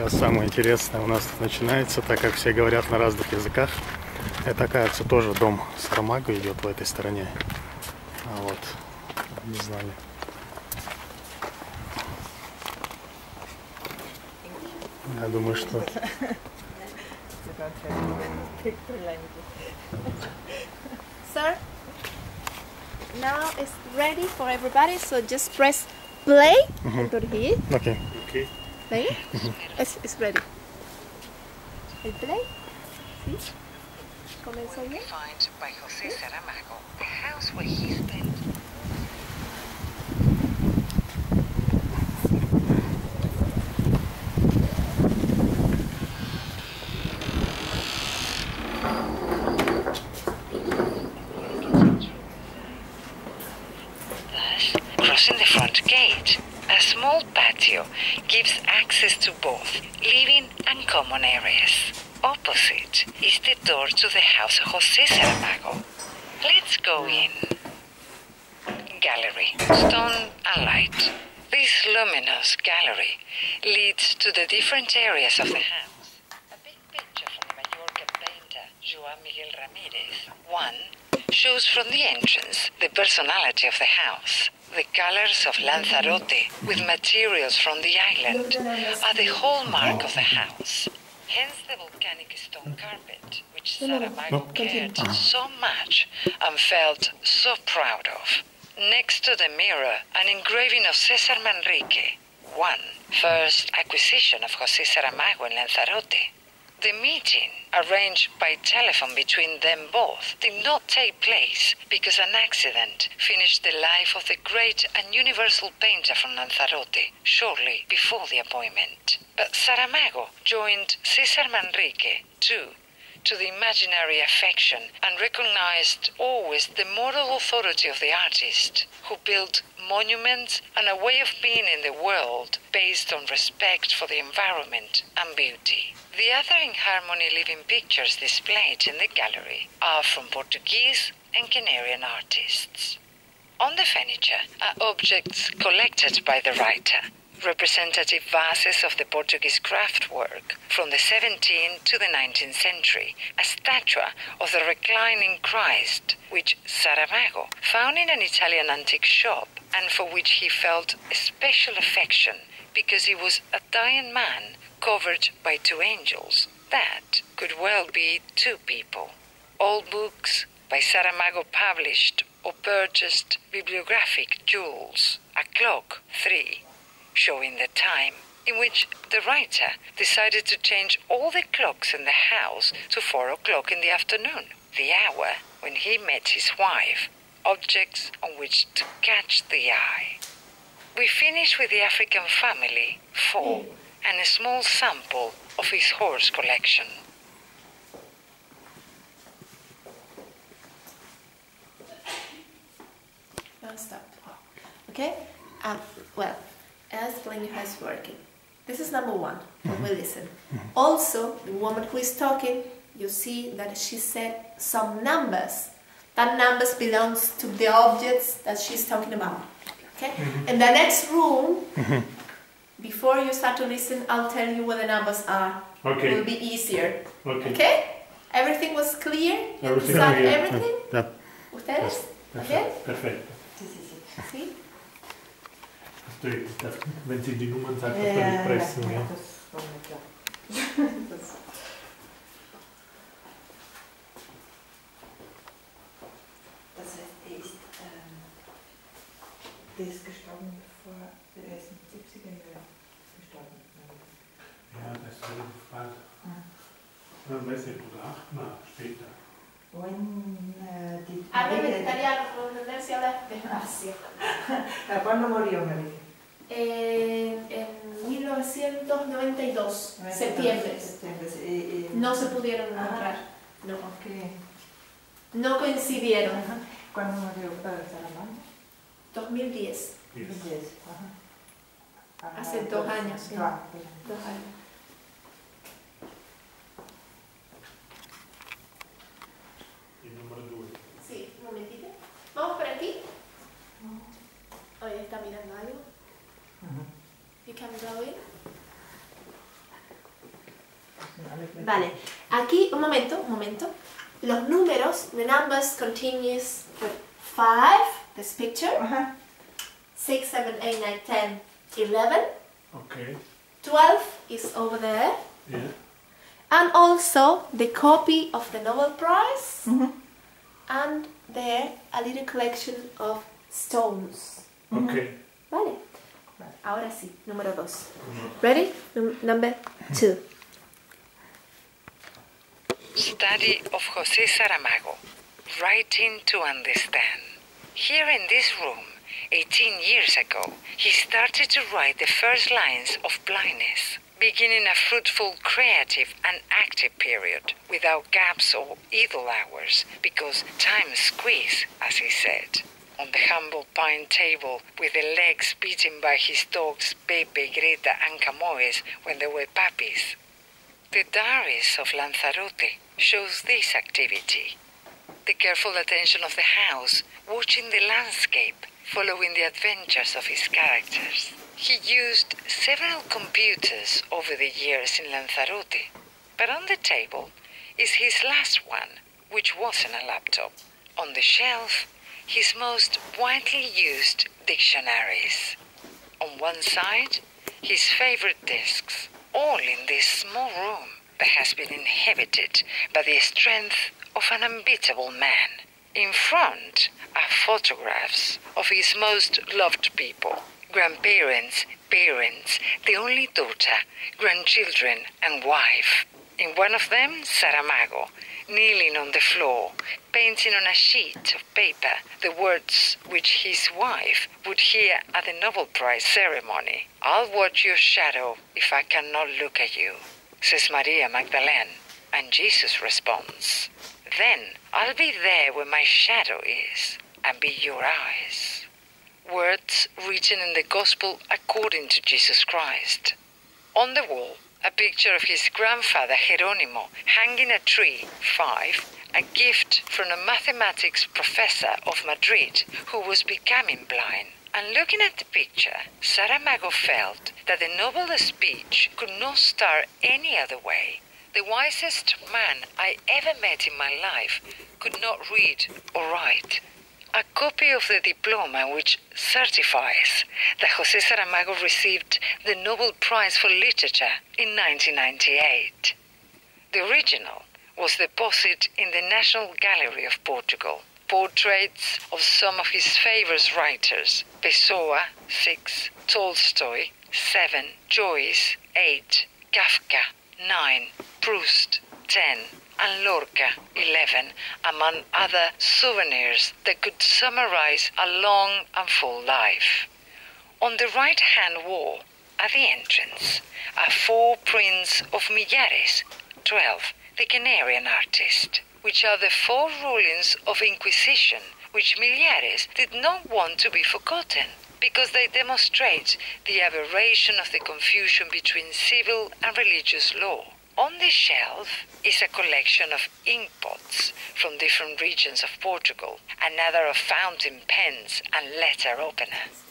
сейчас самое интересное у нас тут начинается, так как все говорят на разных языках. Это, кажется, тоже дом Сарамаго идет в этой стороне. А вот, не знали. Я думаю, что... Sir, now it's ready for everybody, so just press play into here. Okay. Okay. Play. It's ready. El play. ¿Sí? Comenzó bien. Defined by José Saramago, the house where he spent. Thus, crossing the front gate, a small patio gives access to both living and common areas. Opposite is the door to the house of José Saramago. Let's go in. Gallery, stone and light. This luminous gallery leads to the different areas of the house. A big picture from the Mallorca painter Joan Miguel Ramirez. One shows from the entrance the personality of the house. The colors of Lanzarote with materials from the island are the hallmark of the house. Hence the volcanic stone carpet, which Saramago cared so much and felt so proud of. Next to the mirror, an engraving of César Manrique, one first acquisition of José Saramago in Lanzarote. The meeting, arranged by telephone between them both, did not take place because an accident finished the life of the great and universal painter from Lanzarote shortly before the appointment. But Saramago joined César Manrique, too, to the imaginary affection and recognized always the moral authority of the artist, who built monuments and a way of being in the world based on respect for the environment and beauty. The other in harmony living pictures displayed in the gallery are from Portuguese and Canarian artists. On the furniture are objects collected by the writer, representative vases of the Portuguese craftwork from the 17th to the 19th century, a statue of the reclining Christ, which Saramago found in an Italian antique shop and for which he felt a special affection because he was a dying man covered by two angels. That could well be two people. All books by Saramago published or purchased bibliographic jewels, a clock, 3, showing the time in which the writer decided to change all the clocks in the house to 4 o'clock in the afternoon, the hour when he met his wife, objects on which to catch the eye. We finish with the African family, 4, and a small sample of his horse collection. Now stop. Okay? Well, I'll explain you how it's working. This is number 1, when we listen. Also, the woman who is talking, you see that she said some numbers. That numbers belongs to the objects that she's talking about. Okay? In the next room, before you start to listen, I'll tell you what the numbers are. Okay. It will be easier. Okay. Okay? Everything was clear? You Everything understand clear. everything? Yep. ¿Ustedes? Okay? Perfekt. ¿Sí? Wenn sie die Nummern sagt, darf man nicht pressen. Ja. Das heißt, der ist gestorben bevor, der ist in den 70er Jahren gestorben. Ja, das wurde gefragt. Man weiß nicht, oder 8 Mal später. Hablen en italiano, por entenderse habla despacio. ¿Cuándo murió, María? En 1992, septiembre. No se pudieron encontrar. No. Okay. No coincidieron. ¿Cuándo murió Saramago? 2010. 2010. Hace 2 años. Sí. 2 años. Sí, un momentito. Vamos por aquí. Oye, está mirando algo. You can go in. Vale, aquí, un momento. Los números, the numbers continues with 5, this picture, 6, 7, 8, 9, 10, 11, Okay. 12 is over there, Yeah. and also the copy of the Nobel Prize, and there a little collection of stones. Okay. Vale, ahora sí, número 2. Ready? Number 2. Study of José Saramago, Writing to Understand. Here in this room, 18 years ago, he started to write the first lines of blindness, beginning a fruitful, creative and active period, without gaps or idle hours, because time squeezed, as he said. On the humble pine table, with the legs beaten by his dogs Pepe, Greta and Camoes when they were puppies. The diaries of Lanzarote shows this activity. The careful attention of the house, watching the landscape, following the adventures of his characters. He used several computers over the years in Lanzarote, but on the table is his last one, which wasn't a laptop. On the shelf, his most widely used dictionaries. On one side, his favorite discs, all in this small room that has been inhabited by the strength of an unbeatable man. In front are photographs of his most loved people, grandparents, parents, the only daughter, grandchildren and wife. In one of them, Saramago, kneeling on the floor, painting on a sheet of paper the words which his wife would hear at the Nobel Prize ceremony. "I'll watch your shadow if I cannot look at you," says Maria Magdalene, and Jesus responds, "Then I'll be there where my shadow is, and be your eyes." Words written in the Gospel according to Jesus Christ. On the wall, a picture of his grandfather Geronimo hanging a tree, 5, a gift from a mathematics professor of Madrid who was becoming blind. And looking at the picture, Saramago felt that the Nobel speech could not start any other way. The wisest man I ever met in my life could not read or write. A copy of the diploma which certifies that José Saramago received the Nobel Prize for Literature in 1998. The original was deposited in the National Gallery of Portugal. Portraits of some of his favorite writers, Pessoa, 6, Tolstoy, 7, Joyce, 8, Kafka, 9, Proust, 10, and Lorca, 11, among other souvenirs that could summarize a long and full life. On the right-hand wall, at the entrance, are 4 prints of Millares, 12, the Canarian artist, which are the 4 rulings of Inquisition, which Millares did not want to be forgotten, because they demonstrate the aberration of the confusion between civil and religious law. On the shelf is a collection of inkpots from different regions of Portugal, another of fountain pens and letter openers.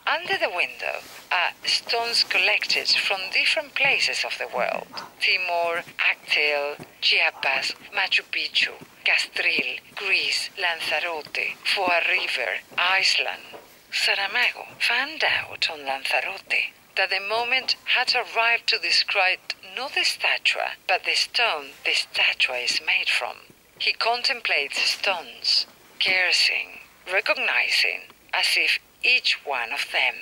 Under the window are stones collected from different places of the world: Timor, Actel, Chiapas, Machu Picchu, Castril, Greece, Lanzarote, Foa River, Iceland. Saramago found out on Lanzarote that the moment had arrived to describe not the statue, but the stone the statue is made from. He contemplates stones, gazing, recognizing, as if each one of them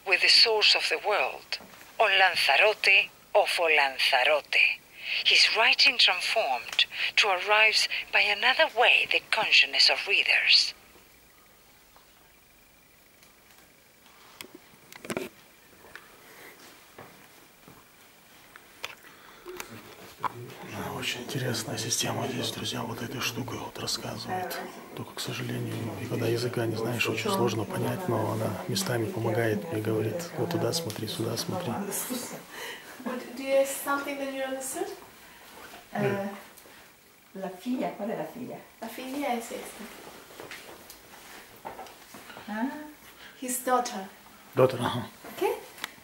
were the source of the world, on Lanzarote or for Lanzarote. His writing transformed to arrive by another way the consciousness of readers. Очень интересная система здесь, друзья, вот этой штукой вот рассказывает. Только, к сожалению, и когда языка не знаешь, очень сложно понять, но она местами помогает мне, говорит, вот туда смотри, сюда смотри. Do you have something that you understood? La figlia, qual è la figlia? La figlia es esta. Ah. His daughter. Daughter, ага. Okay?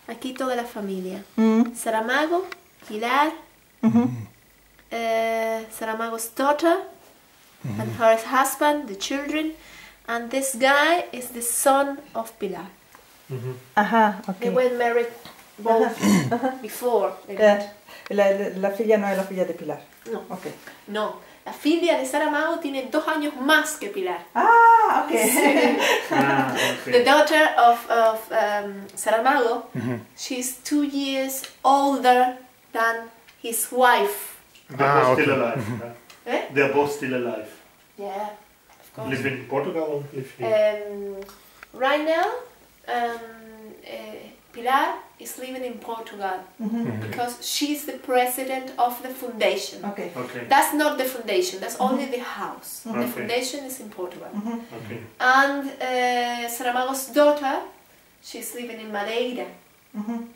Aquí toda la familia. Saramago, Pilar, Saramago's daughter, and her husband, the children, and this guy is the son of Pilar. Aha, They ok. were married both before they met. La figlia no è la figlia di Pilar. No. Ok. No, la figlia de Saramago tiene 2 años más que Pilar. Ah, ok. The daughter of Saramago, she's 2 years older than his wife. They're both still alive. Eh? They're both still alive. Yeah, of course. Live in Portugal or live here? Right now, Pilar is living in Portugal because she's the president of the foundation. Ok. Okay. That's not the foundation, that's only the house. The Okay. foundation is in Portugal. Okay. And Saramago's daughter, she's living in Madeira.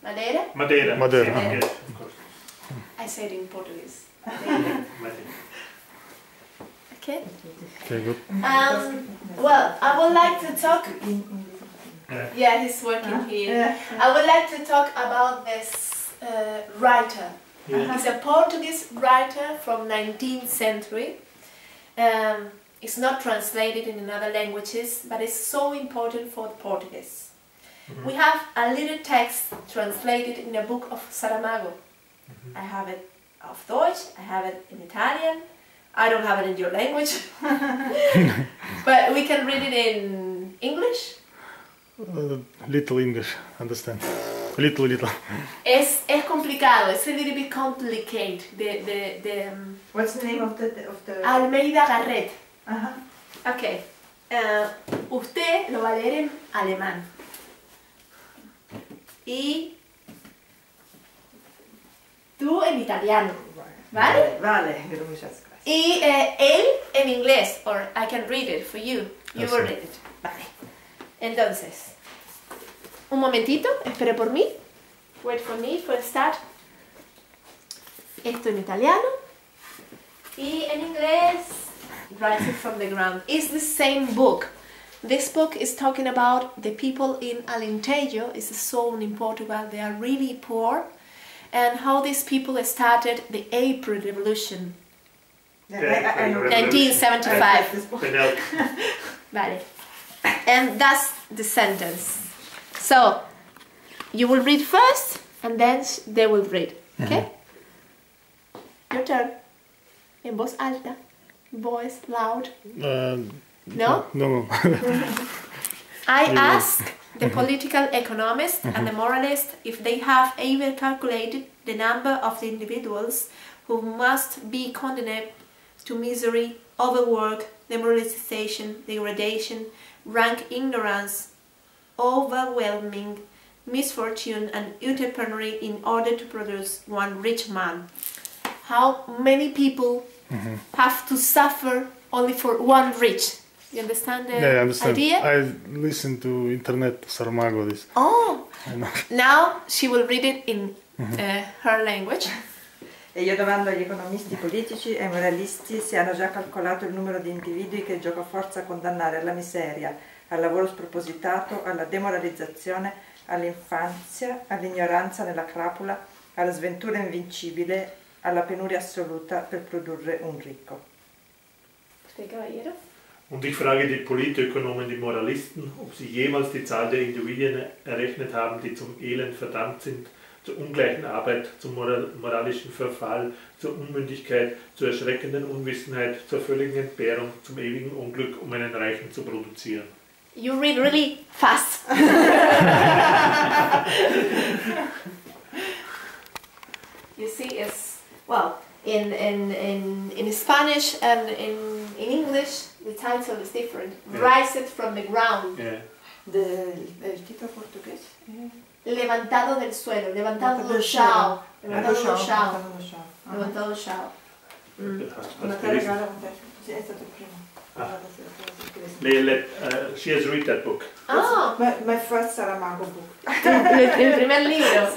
Madeira? Madeira. Madeira. Yes, of course. I said in Portuguese. Madeira. Madeira. Okay. Okay, good. Well, I would like to talk. Yeah. Yeah, he's working here. I would like to talk about this writer. Yeah. He's a Portuguese writer from 19th century. It's not translated in other languages, but it's so important for the Portuguese. We have a little text translated in a book of Saramago. I have it of Deutsch, I have it in Italian. I don't have it in your language. But we can read it in English. Little English, understand? Little. Es complicado, it's a little bit complicated. What's the name of the... Almeida Garret. Ajá. Ok. Usted lo va a leer en alemán. Y tú en italiano. ¿Vale? Vale, muchas gracias. Y él en inglés. Or I can read it for you. You will read it. Vale. Entonces, un momentito, espere por mí. Wait for me for a start. Esto en italiano. Y en inglés, Rising from the Ground. It's the same book. This book is talking about the people in Alentejo. It's a zone in Portugal. They are really poor. And how these people started the April Revolution. I know. 1975. Penelope. Vale. And that's the sentence. So, you will read first, and then they will read. Okay? Your turn. En voz alta. Voice loud. No? No. I ask the political economist and the moralist if they have ever calculated the number of the individuals who must be condemned to misery, overwork, demoralization, degradation, rank ignorance, overwhelming misfortune and entrepreneurship in order to produce one rich man. How many people have to suffer only for one rich? You understand the Yeah, I understand. idea? I listen to internet Saramago this. Oh, I know. now she will read it in her language. E io domando agli economisti politici e ai moralisti se hanno già calcolato il numero di individui che il giocoforza condannare alla miseria, al lavoro spropositato, alla demoralizzazione, all'infanzia, all'ignoranza nella crapula, alla sventura invincibile, alla penuria assoluta per produrre un ricco. Und ich frage die Politökonomen, die Moralisten, ob sie jemals die Zahl der Individuen errechnet haben, die zum Elend verdammt sind, zur ungleichen Arbeit, zum moralischen Verfall, zur Unmündigkeit, zur erschreckenden Unwissenheit, zur völligen Entbehrung, zum ewigen Unglück, um einen Reichen zu produzieren. You read really fast. You see, it's well in Spanish and in English the title is different. Yeah. Rise it from the ground. Yeah. Del título portugués? Levantado del suelo, levantado do chão, levantado do chão, levantado do chão. Sì, è stato il primo. She has read that book. Ah, My first Saramago book. el primer libro.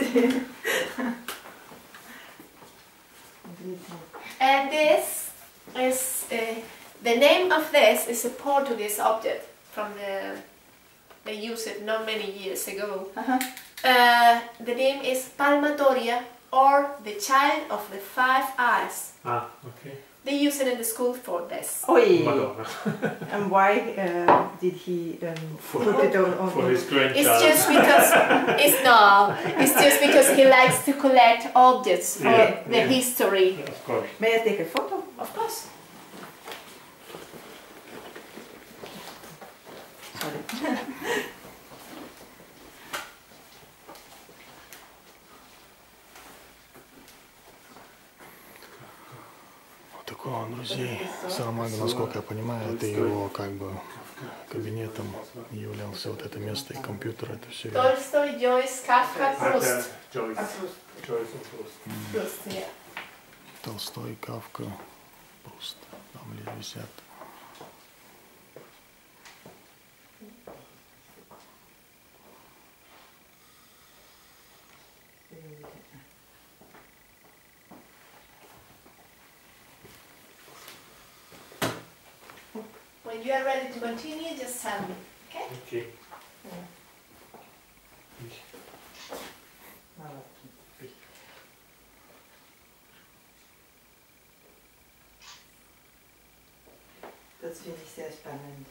And this is the name of this is a Portuguese object from they used it not many years ago. The name is palmatoria or the child of the five eyes. Ah, okay. They use it in the school for this. Oi! Madonna. And why did he put it on? For his grandchild. It's just because it's just because he likes to collect objects for the history. Yeah, of course. May I take a photo? Of course. Sorry. Такой он, друзей. Сарамаго, насколько я понимаю, это его как бы кабинетом являлся вот это место и компьютер, это все. Tolstoy, Joyce, Kafka, Proust. Joyce. Joyce und Proust. Proust, yeah. Толстой, Кавка, Пруст. Там висят. When you are ready to continue, just tell me, okay? Okay. Das finde ich sehr spannend.